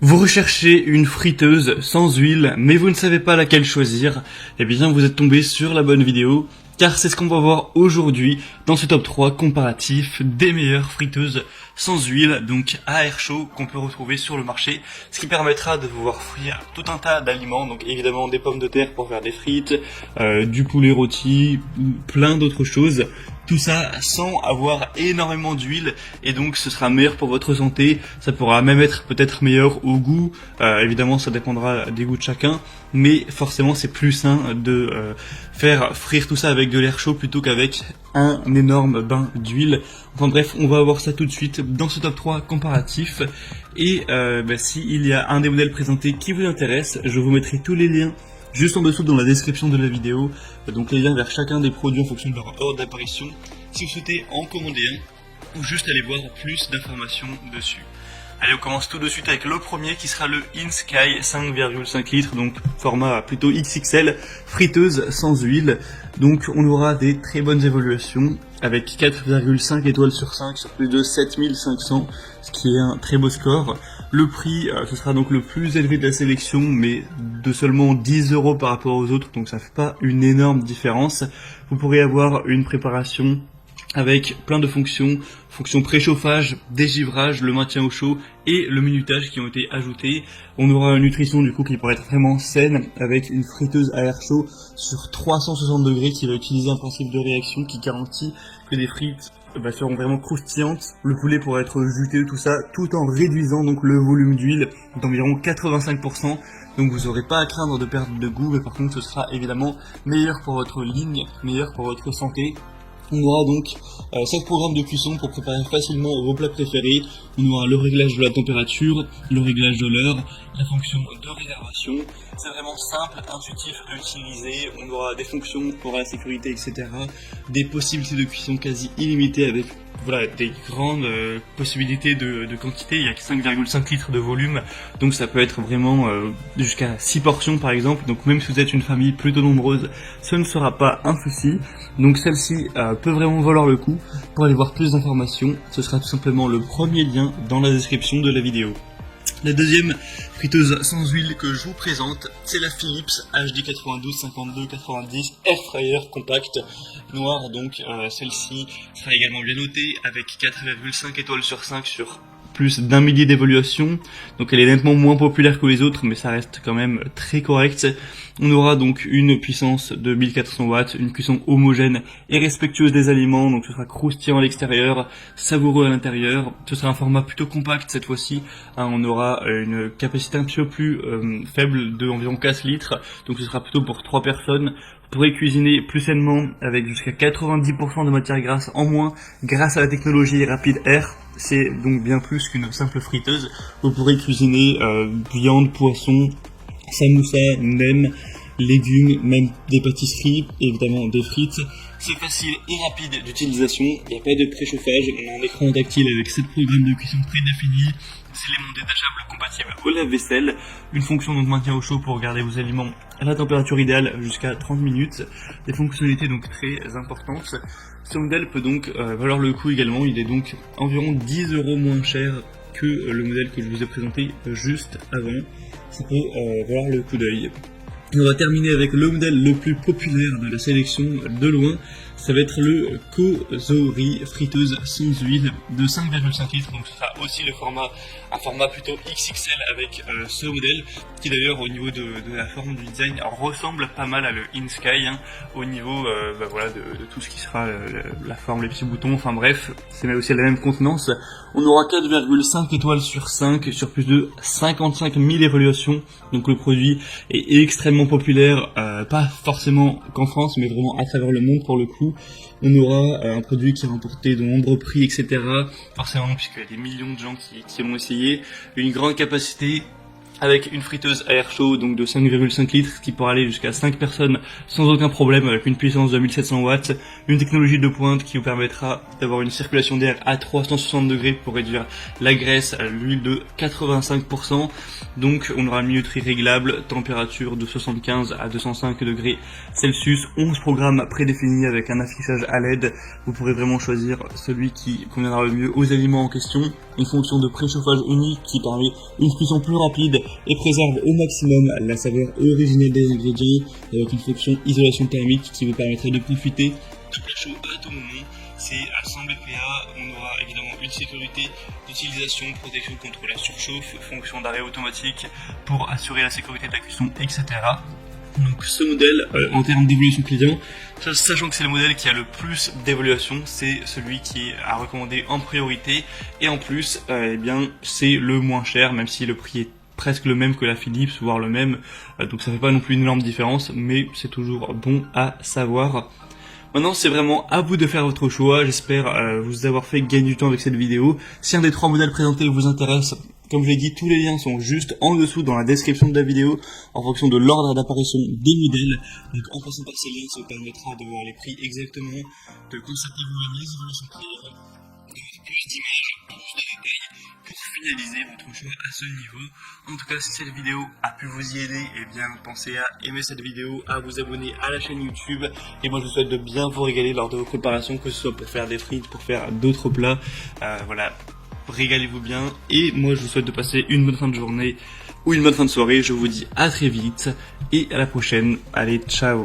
Vous recherchez une friteuse sans huile, mais vous ne savez pas laquelle choisir, eh bien vous êtes tombé sur la bonne vidéo, car c'est ce qu'on va voir aujourd'hui dans ce top 3 comparatif des meilleures friteuses sans huile, donc à air chaud, qu'on peut retrouver sur le marché, ce qui permettra de vous voir frire tout un tas d'aliments, donc évidemment des pommes de terre pour faire des frites, du poulet rôti, plein d'autres choses. Tout ça sans avoir énormément d'huile, et donc ce sera meilleur pour votre santé. Ça pourra même être peut-être meilleur au goût, évidemment ça dépendra des goûts de chacun, mais forcément c'est plus sain de faire frire tout ça avec de l'air chaud plutôt qu'avec un énorme bain d'huile. Enfin bref, on va voir ça tout de suite dans ce top 3 comparatif, et s'il y a un des modèles présentés qui vous intéresse, je vous mettrai tous les liens juste en dessous dans la description de la vidéo, donc les liens vers chacun des produits en fonction de leur ordre d'apparition, si vous souhaitez en commander un, ou juste aller voir plus d'informations dessus. Allez, on commence tout de suite avec le premier qui sera le InSky 5,5 litres, donc format plutôt XXL, friteuse sans huile. Donc on aura des très bonnes évaluations avec 4,5 étoiles sur 5 sur plus de 7500, ce qui est un très beau score. Le prix, ce sera donc le plus élevé de la sélection, mais de seulement 10 € par rapport aux autres, donc ça fait pas une énorme différence. Vous pourrez avoir une préparation avec plein de fonctions préchauffage, dégivrage, le maintien au chaud et le minutage qui ont été ajoutés. On aura une nutrition du coup qui pourrait être vraiment saine avec une friteuse à air chaud sur 360 degrés qui va utiliser un principe de réaction qui garantit que des frites seront vraiment croustillantes. Le poulet pourra être juteux, tout ça, tout en réduisant donc le volume d'huile d'environ 85%. Donc vous n'aurez pas à craindre de perdre de goût, mais par contre ce sera évidemment meilleur pour votre ligne, meilleur pour votre santé. On aura donc 7 programmes de cuisson pour préparer facilement vos plats préférés. On aura le réglage de la température, le réglage de l'heure, la fonction de réservation. C'est vraiment simple, intuitif à utiliser. On aura des fonctions pour la sécurité, etc. Des possibilités de cuisson quasi illimitées avec des grandes possibilités de quantité. Il y a 5,5 litres de volume, donc ça peut être vraiment jusqu'à 6 portions par exemple. Donc même si vous êtes une famille plutôt nombreuse, ce ne sera pas un souci. Donc celle-ci peut vraiment valoir le coup. Pour aller voir plus d'informations, ce sera tout simplement le premier lien dans la description de la vidéo. La deuxième friteuse sans huile que je vous présente, c'est la Philips HD 92 52 90 Air Fryer Compact noire. Donc celle-ci sera également bien notée avec 4,5 étoiles sur 5 sur plus d'un millier d'évaluations. Donc elle est nettement moins populaire que les autres, mais ça reste quand même très correct. On aura donc une puissance de 1400 watts, une cuisson homogène et respectueuse des aliments, donc ce sera croustillant à l'extérieur, savoureux à l'intérieur. Ce sera un format plutôt compact cette fois-ci, on aura une capacité un petit peu plus faible de environ 4 litres, donc ce sera plutôt pour 3 personnes. Vous pourrez cuisiner plus sainement avec jusqu'à 90% de matière grasse en moins grâce à la technologie Rapid Air. C'est donc bien plus qu'une simple friteuse. Vous pourrez cuisiner viande, poisson, samoussa, nem, légumes, même des pâtisseries, évidemment des frites. C'est facile et rapide d'utilisation, il n'y a pas de préchauffage, on a un écran tactile avec 7 programmes de cuisson prédéfinis, c'est éléments détachables compatibles au lave-vaisselle, une fonction donc maintien au chaud pour garder vos aliments à la température idéale jusqu'à 30 minutes, des fonctionnalités donc très importantes. Ce modèle peut donc valoir le coup également, il est donc environ 10 € moins cher que le modèle que je vous ai présenté juste avant. Ça peut valoir le coup d'œil. On va terminer avec le modèle le plus populaire de la sélection de loin, ça va être le Kozori friteuse sans huile de 5,5 litres, donc ce sera aussi un format plutôt XXL avec ce modèle, qui d'ailleurs au niveau de la forme du design ressemble pas mal à le InSky, au niveau de tout ce qui sera la forme, les petits boutons, enfin bref, c'est aussi la même contenance. On aura 4,5 étoiles sur 5 sur plus de 55 000 évaluations, donc le produit est extrêmement populaire, pas forcément qu'en France, mais vraiment à travers le monde pour le coup. On aura un produit qui a remporté de nombreux prix, etc. Forcément, puisqu'il y a des millions de gens qui l'ont essayé. Une grande capacité, avec une friteuse à air chaud donc de 5,5 litres qui pourra aller jusqu'à 5 personnes sans aucun problème avec une puissance de 1700 watts, une technologie de pointe qui vous permettra d'avoir une circulation d'air à 360 degrés pour réduire la graisse à l'huile de 85%, donc on aura une minuterie réglable, température de 75 à 205 degrés Celsius, 11 programmes prédéfinis avec un affichage à LED, vous pourrez vraiment choisir celui qui conviendra le mieux aux aliments en question, une fonction de préchauffage unique qui permet une cuisson plus rapide et préserve au maximum la saveur originelle des ingrédients avec une fonction isolation thermique qui vous permettrait de profiter du plat chaud à tout moment. C'est à 100 BPA, on aura évidemment une sécurité d'utilisation, protection contre la surchauffe, fonction d'arrêt automatique pour assurer la sécurité de la cuisson, etc. Donc ce modèle, en termes d'évolution client, sachant que c'est le modèle qui a le plus d'évaluation, c'est celui qui est à recommander en priorité, et en plus, eh bien, c'est le moins cher, même si le prix est presque le même que la Philips, voire le même, donc ça fait pas non plus une énorme différence, mais c'est toujours bon à savoir. Maintenant, c'est vraiment à vous de faire votre choix. J'espère vous avoir fait gagner du temps avec cette vidéo. Si un des 3 modèles présentés vous intéresse, comme je l'ai dit, tous les liens sont juste en dessous dans la description de la vidéo en fonction de l'ordre d'apparition des modèles. Donc en passant par ces liens, ça vous permettra de voir les prix exactement, de constater vous-même les évolutions prix, plus d'images, plus de détails pour finaliser votre choix à ce niveau. En tout cas, si cette vidéo a pu vous y aider, eh bien pensez à aimer cette vidéo, à vous abonner à la chaîne YouTube, et moi je vous souhaite de bien vous régaler lors de vos préparations, que ce soit pour faire des frites, pour faire d'autres plats, voilà, régalez-vous bien, et moi je vous souhaite de passer une bonne fin de journée ou une bonne fin de soirée. Je vous dis à très vite et à la prochaine. Allez, ciao.